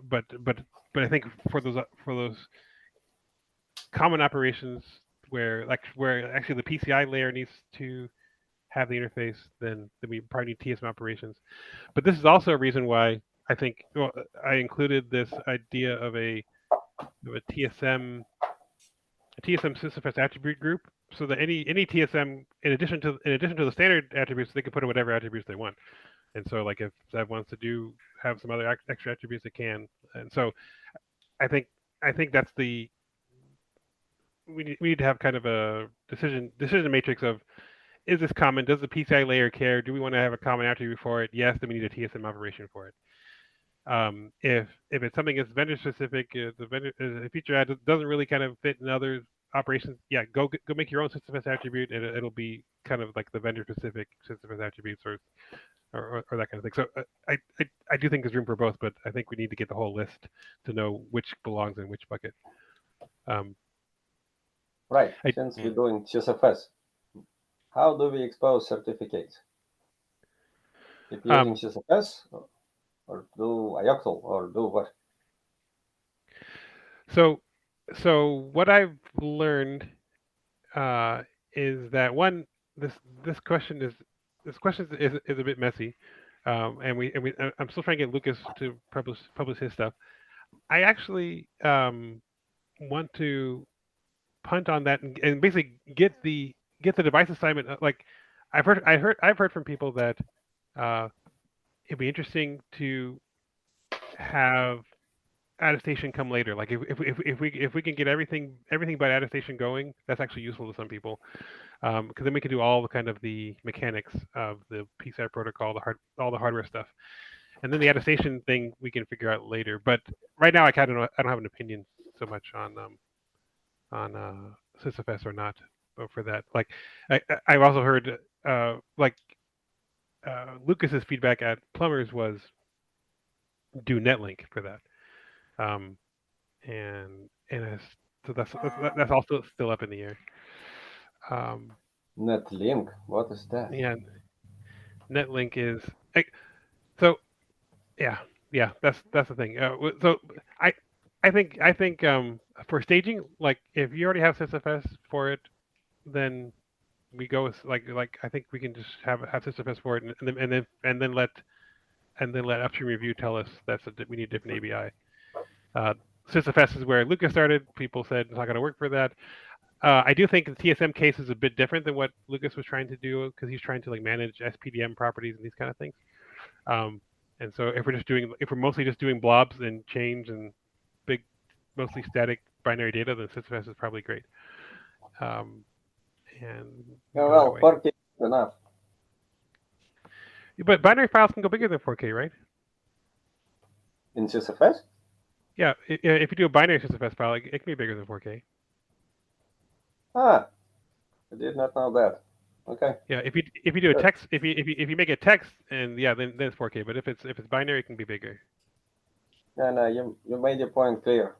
But I think for those common operations where actually the PCI layer needs to have the interface, then we probably need TSM operations. But this is also a reason why I think I included this idea of a TSM sysfs attribute group, so that any TSM in addition to the standard attributes, they can put in whatever attributes they want. And so like if Zev wants to have some other extra attributes, it can. And so I think that's we need to have kind of a decision matrix of, is this common? Does the PCI layer care? Do we want to have a common attribute for it? Yes, then we need a TSM operation for it. If it's something that's vendor specific, the feature add doesn't really kind of fit in other operations, yeah, go make your own sysfs attribute, and it'll be kind of like the vendor specific sysfs attributes or that kind of thing. So I do think there's room for both, but I think we need to get the whole list to know which belongs in which bucket. Right. Since we're doing sysfs, how do we expose certificates? If using sysfs, or do IOCL, or do what? So what I've learned is that one, this question is a bit messy, and I'm still trying to get Lucas to publish his stuff. I actually want to punt on that and basically get the device assignment. Like I've heard from people that it'd be interesting to have attestation come later. Like if we can get everything but attestation going, that's actually useful to some people, because then we can do all the kind of the mechanics of the PCI protocol, all the hardware stuff, and then the attestation thing we can figure out later. But right now, I don't have an opinion so much on sysfs or not for that. Like I've also heard Lucas's feedback at Plumbers was do netlink for that. So that's also still up in the air. Netlink, what is that? Yeah, netlink is so. Yeah, that's the thing. So I think for staging, like if you already have sysfs for it, then we go with like I think we can just have sysfs for it, and then let upstream review tell us we need a different ABI. Sysfs is where Lucas started. People said it's not going to work for that. I do think the TSM case is a bit different than what Lucas was trying to do, because he's trying to like manage SPDM properties and these kind of things. And so if we're mostly just doing blobs and chains and big, mostly static binary data, then sysfs is probably great. Well, 4K is enough. But binary files can go bigger than 4K, right? In sysfs? Yeah, if you do a binary sysfs file, it can be bigger than 4K. Ah, I did not know that. Okay. Yeah, if you do a text, if you make a text, and yeah, then it's 4K. But if it's binary, it can be bigger. No, you made your point clear.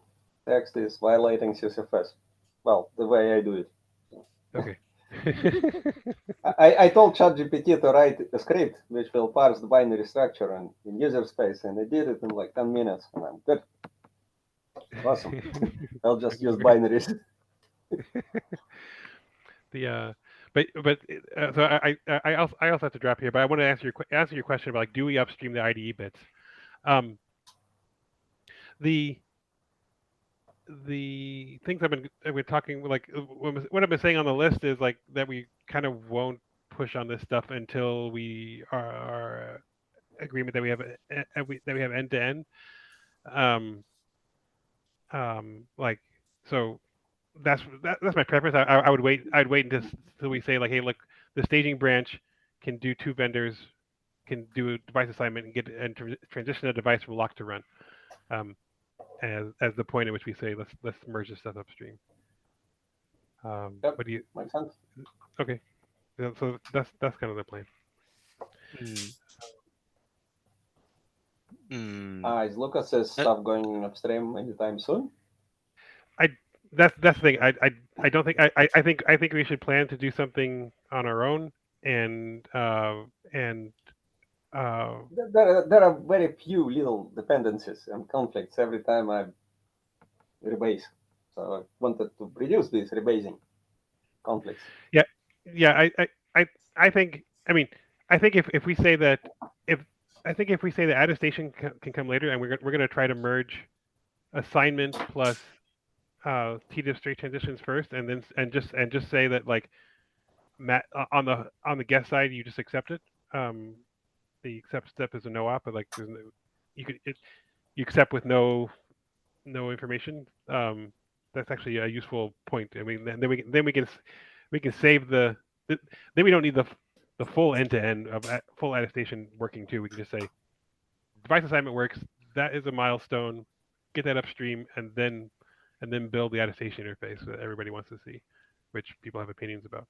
Text is violating sysfs. Well, the way I do it. Okay. I told ChatGPT to write a script which will parse the binary structure in user space, and I did it in like 10 minutes, and I'm good. Awesome. I'll just use binaries. So I also have to drop here, but I want to answer your question about like, do we upstream the IDE bits? The things I've been talking, like what I've been saying on the list is like that we kind of won't push on this stuff until we are agreement that we have end to end. Like, so that's my preference. I would wait. I'd wait until we say like, hey, look, the staging branch can do 2 vendors can do a device assignment and transition a device from lock to run. As the point at which we say let's merge this stuff upstream. Yep, what do you? makes sense. Okay, so that's kind of the plan. Is Lucas's stuff going upstream anytime soon? That's the thing. I don't think I think we should plan to do something on our own and there are very few little dependencies and conflicts every time I rebase. So I wanted to reduce these rebasing conflicts. Yeah. I think. I mean, I think if we say that if we say that attestation can come later, and we're going to try to merge assignment plus tedious straight transitions first, and then just say that like on the guest side you just accept it. The accept step is a no op, but like there's no, you accept with no information. That's actually a useful point. I mean, then we can save then we don't need the full end to end of full attestation working too. We can just say device assignment works. That is a milestone. Get that upstream, and then build the attestation interface that everybody wants to see, which people have opinions about.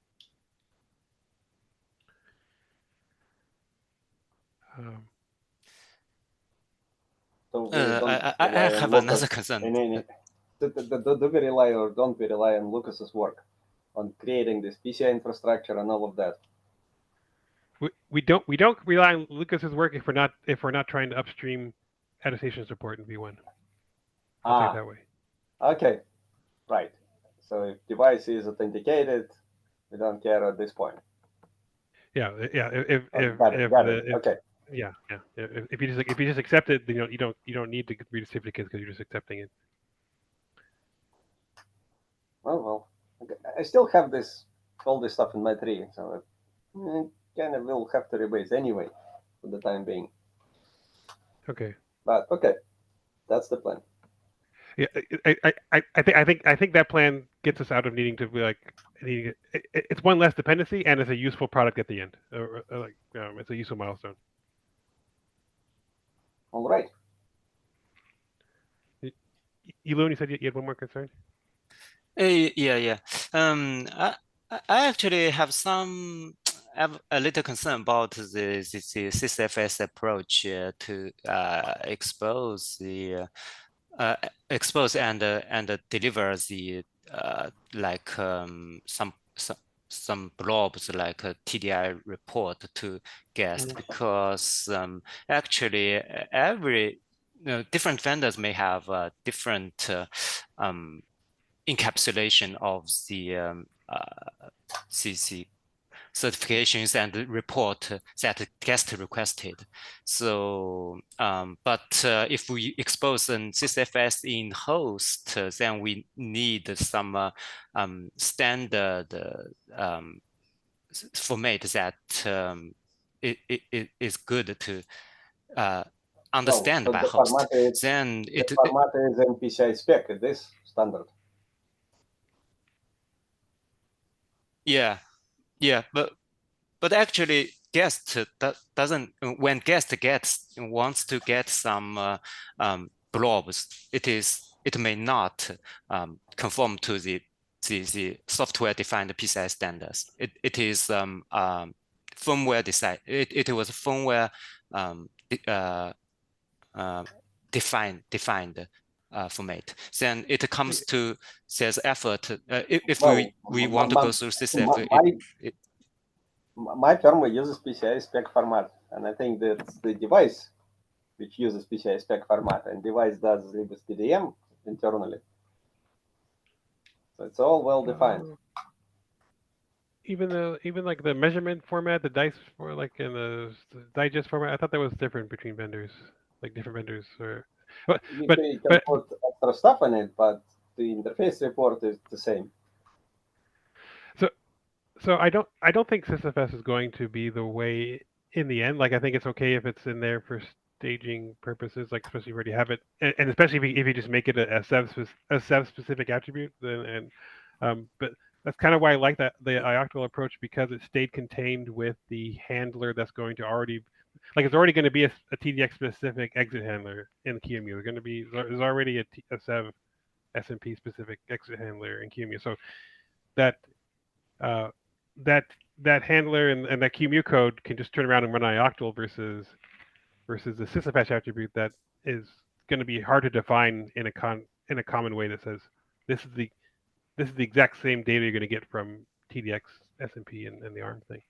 So we don't I rely on have Lucas another concern. Do we rely or don't we rely on Lucas's work on creating this PCI infrastructure and all of that? We don't rely on Lucas's work if we're not trying to upstream attestation support in V1. I'll say it that way. Okay, right. So if device is authenticated, we don't care at this point. Yeah. Got it. Okay. Yeah. If you just accept it, then you don't need to read the certificates because you're just accepting it. Well, okay. I still have all this stuff in my tree, so I kind of will have to rebase anyway for the time being. Okay. But okay, that's the plan. Yeah, I think that plan gets us out of needing to be like it's one less dependency and it's a useful product at the end. It's a useful milestone. All right. Elon, you said you had one more concern? Yeah. I actually have a little concern about the SysFS approach to expose and deliver the like some blobs like a TDI report to guest, because actually every different vendors may have different encapsulation of the CC certifications and report that guest requested. So, but if we expose an SysFS in host, then we need some standard format that it is good to understand by host. Then the format is in PCI spec. It is standard. Yeah, but actually guest doesn't, when guest wants to get some blobs, it may not conform to the software defined PCI standards. It is firmware decided. It was firmware defined format. Then it comes to says effort. If we want to go through this effort, my firmware uses PCI spec format, and I think that's the device which uses PCI spec format, and device does libs DDM internally. So it's all well defined. even like the measurement format, the dice for like in the digest format, I thought that was different between vendors, like different vendors. Or, but You but can but put extra stuff in it, but the interface report is the same. so I don't think SysFS is going to be the way in the end. Like I think it's okay if it's in there for staging purposes, like especially if you already have it, and especially if you just make it a Sev specific attribute. Then but that's kind of why I like that the ioctl approach, because it stayed contained with the handler that's going to already, like it's already going to be a TDX specific exit handler in QEMU. There's already a Sev SMP specific exit handler in QEMU, so that uh, that that handler and that QEMU code can just turn around and run ioctl versus the sysapache attribute that is going to be hard to define in a common way that says this is the exact same data you're going to get from TDX SMP and the ARM thing.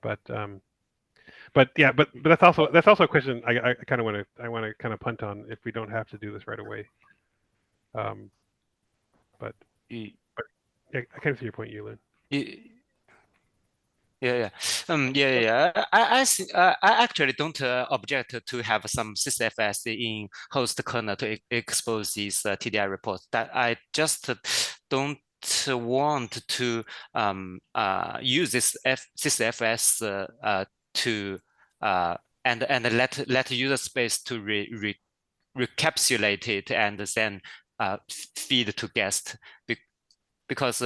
But yeah, but that's also a question I kind of want to kind of punt on if we don't have to do this right away. But yeah, I kind of see your point, Yulin. Yeah. I actually don't object to have some sysfs in host kernel to expose these TDI reports. That I just don't want to use this sysfs to and let user space to recapitulate it and then feed to guest, because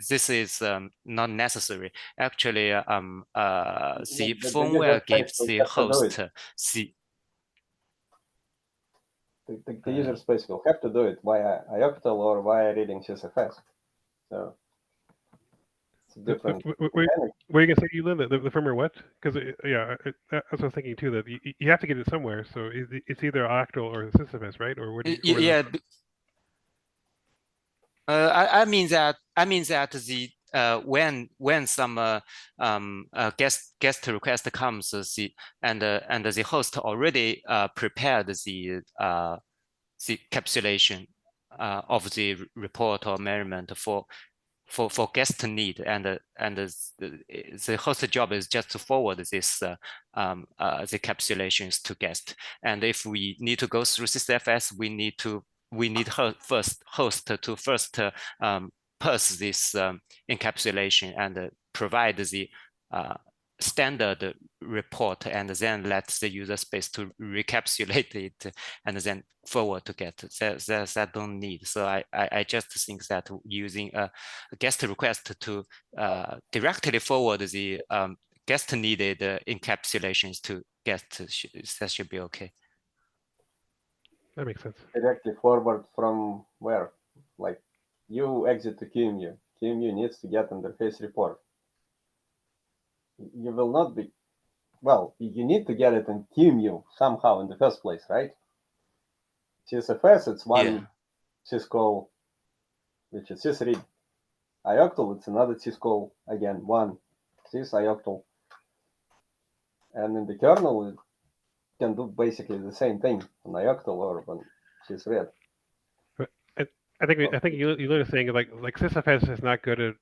this is not necessary. Actually, the firmware gives the host the user space will have to do it via ioctl or via reading sysfs. So it's a different. Where you gonna say, Yulin, the firmware what? Because yeah, that's what I was thinking too. That you have to get it somewhere. So it's either ioctl or sysfs, right? Or what? Yeah. I mean that the when some guest request comes, and the host already prepared the capsulation of the report or measurement for guest need, and the host job is just to forward this the capsulations to guest. And if we need to go through sysfs, we need host to first parse this encapsulation and provide the standard report, and then let the user space to recapsulate it and then forward to get. That don't need. So I just think that using a guest request to directly forward the guest needed encapsulations to guest, that should be okay. That makes sense. Directly forward from where? Like you exit to QEMU. QEMU needs to get interface report. You will not be, well, you need to get it in QEMU somehow in the first place, right? CSFS, it's one syscall, which is sysread. ioctl, it's another syscall, again, one sys ioctl. And in the kernel, it can do basically the same thing on ioctl or on sysread. I think you were saying like sysfs is not good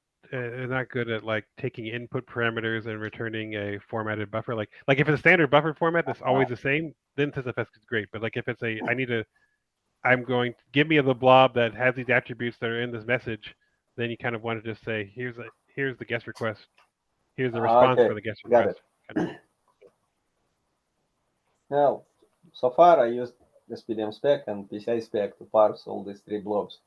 at like taking input parameters and returning a formatted buffer. Like if it's a standard buffer format that's always the same, then sysfs is great. But like if it's I'm going to give me the blob that has these attributes that are in this message, then you kind of want to just say here's the guest request, here's the response for the guest request. Now, so far I used SPDM spec and PCI spec to parse all these three blobs.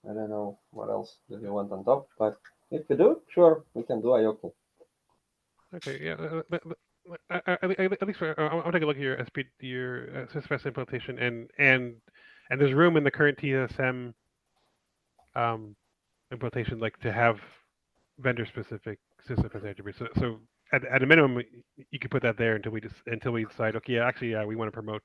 I don't know what else do you want on top, but if we do, sure, we can do ioctl. Okay, yeah, at least I'll take a look at your sysfs implementation, and there's room in the current TSM implementation like to have vendor specific sysfs attributes. So at a minimum, you could put that there until we decide, okay, yeah, actually, we want to promote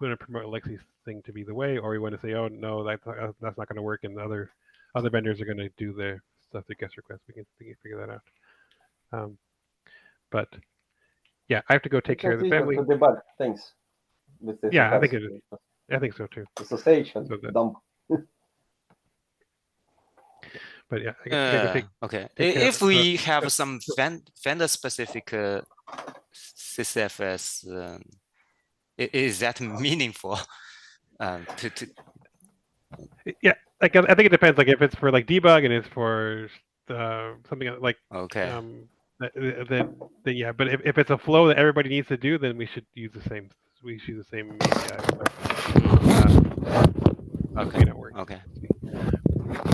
Alexi's thing to be the way, or we want to say, oh no, that's not going to work, and other vendors are going to do their stuff to guest requests. We can figure that out. But yeah, I have to go take care of the family. To debug things with this. Yeah, I think so too. SSH and dump. But yeah, I gotta take okay. take care If of it. we have some vendor specific CSFS, is that meaningful? Yeah, like I think it depends. Like if it's for like debug and it's for something like Okay. then yeah. But if it's a flow that everybody needs to do, then we should use the same. We should use the same API. Okay. May not work. Okay.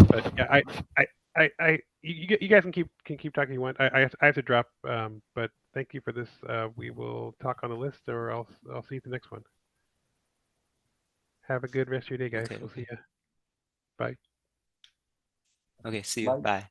But yeah, you guys can keep talking. You want? I have to drop. But thank you for this. We will talk on the list, or I'll see you at the next one. Have a good rest of your day, guys. Okay, We'll okay. see you. Bye. Okay. See you. Bye.